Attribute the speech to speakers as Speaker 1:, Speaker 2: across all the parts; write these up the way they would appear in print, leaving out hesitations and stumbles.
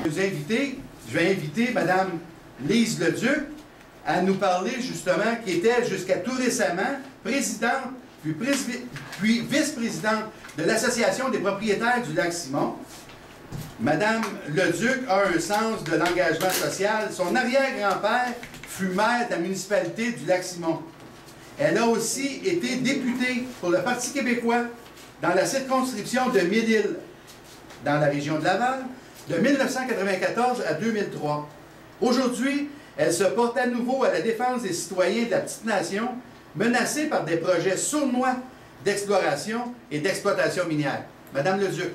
Speaker 1: Je vais inviter Mme Lise Leduc à nous parler justement, qui était jusqu'à tout récemment présidente, puis vice-présidente de l'Association des propriétaires du Lac-Simon. Mme Leduc a un sens de l'engagement social. Son arrière-grand-père fut maire de la municipalité du Lac-Simon. Elle a aussi été députée pour le Parti québécois dans la circonscription de Mille-Îles, dans la région de Laval, de 1994 à 2003. Aujourd'hui, elle se porte à nouveau à la défense des citoyens de la petite nation, menacés par des projets sournois d'exploration et d'exploitation minière. Madame Leduc.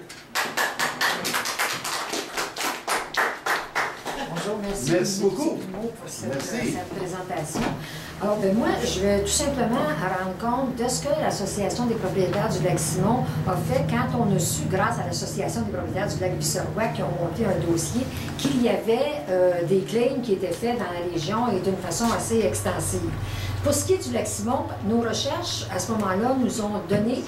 Speaker 2: Bonjour,
Speaker 1: merci beaucoup
Speaker 2: pour cette présentation. Alors, moi, je vais tout simplement rendre compte de ce que l'Association des propriétaires du Lac-Simon a fait quand on a su, grâce à l'Association des propriétaires du Lac-Viceroy, qui ont monté un dossier, qu'il y avait des claims qui étaient faits dans la région et d'une façon assez extensive. Pour ce qui est du Lac-Simon, nos recherches, à ce moment-là, nous ont donné,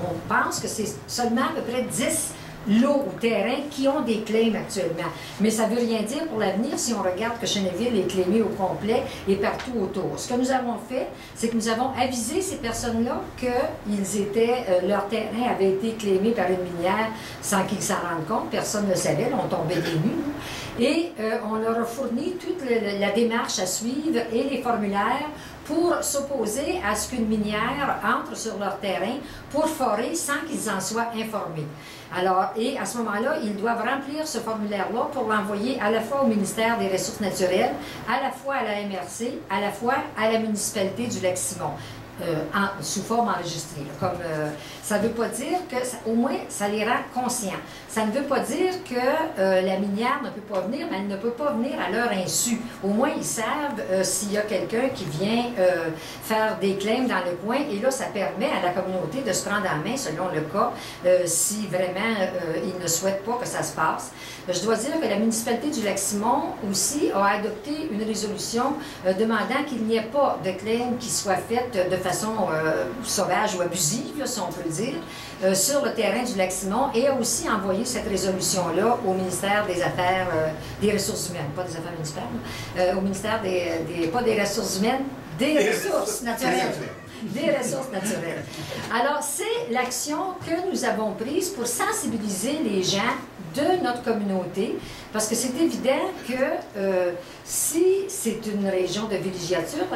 Speaker 2: on pense que c'est seulement à peu près 10 lots ou terrains qui ont des claims actuellement. Mais ça ne veut rien dire pour l'avenir si on regarde que Cheneville est claimé au complet et partout autour. Ce que nous avons fait, c'est que nous avons avisé ces personnes-là que leur terrain avait été claimé par une minière sans qu'ils s'en rendent compte. Personne ne le savait, là, on tombait des nues. Et on leur a fourni toute la démarche à suivre et les formulaires pour s'opposer à ce qu'une minière entre sur leur terrain pour forer sans qu'ils en soient informés. Alors, et à ce moment-là, ils doivent remplir ce formulaire-là pour l'envoyer à la fois au ministère des Ressources naturelles, à la fois à la MRC, à la fois à la municipalité du Lac-Simon. Sous forme enregistrée. Ça ne veut pas dire que, au moins, ça les rend conscients. Ça ne veut pas dire que la minière ne peut pas venir, mais elle ne peut pas venir à leur insu. Au moins, ils savent s'il y a quelqu'un qui vient faire des claims dans le coin, et là, ça permet à la communauté de se prendre en main, selon le cas, si vraiment ils ne souhaitent pas que ça se passe. Je dois dire que la municipalité du Lac-Simon aussi a adopté une résolution demandant qu'il n'y ait pas de claim qui soit faite de façon sauvage ou abusive, là, si on peut le dire, sur le terrain du Lac-Simon, et a aussi envoyé cette résolution-là au ministère des Affaires, des Ressources humaines, pas des Affaires municipales, au ministère pas des Ressources humaines, des Ressources naturelles. Des ressources naturelles. Alors, c'est l'action que nous avons prise pour sensibiliser les gens de notre communauté, parce que c'est évident que si c'est une région de villégiature, au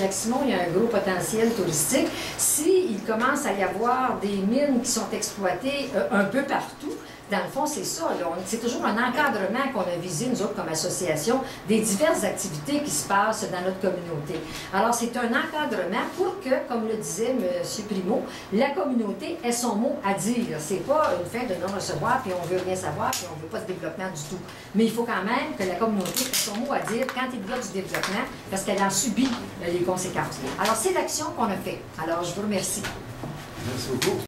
Speaker 2: Lac-Simon, il y a un gros potentiel touristique. S'il commence à y avoir des mines qui sont exploitées un peu partout, dans le fond, c'est ça. C'est toujours un encadrement qu'on a visé, nous autres, comme association, des diverses activités qui se passent dans notre communauté. Alors, c'est un encadrement pour que, comme le disait M. Primo, la communauté ait son mot à dire. C'est pas une fin de non-recevoir, puis on veut rien savoir, puis on veut pas de développement du tout. Mais il faut quand même que la communauté ait son mot à dire quand il y a du développement, parce qu'elle en subit les conséquences. Alors, c'est l'action qu'on a faite. Alors, je vous remercie.
Speaker 1: Merci beaucoup.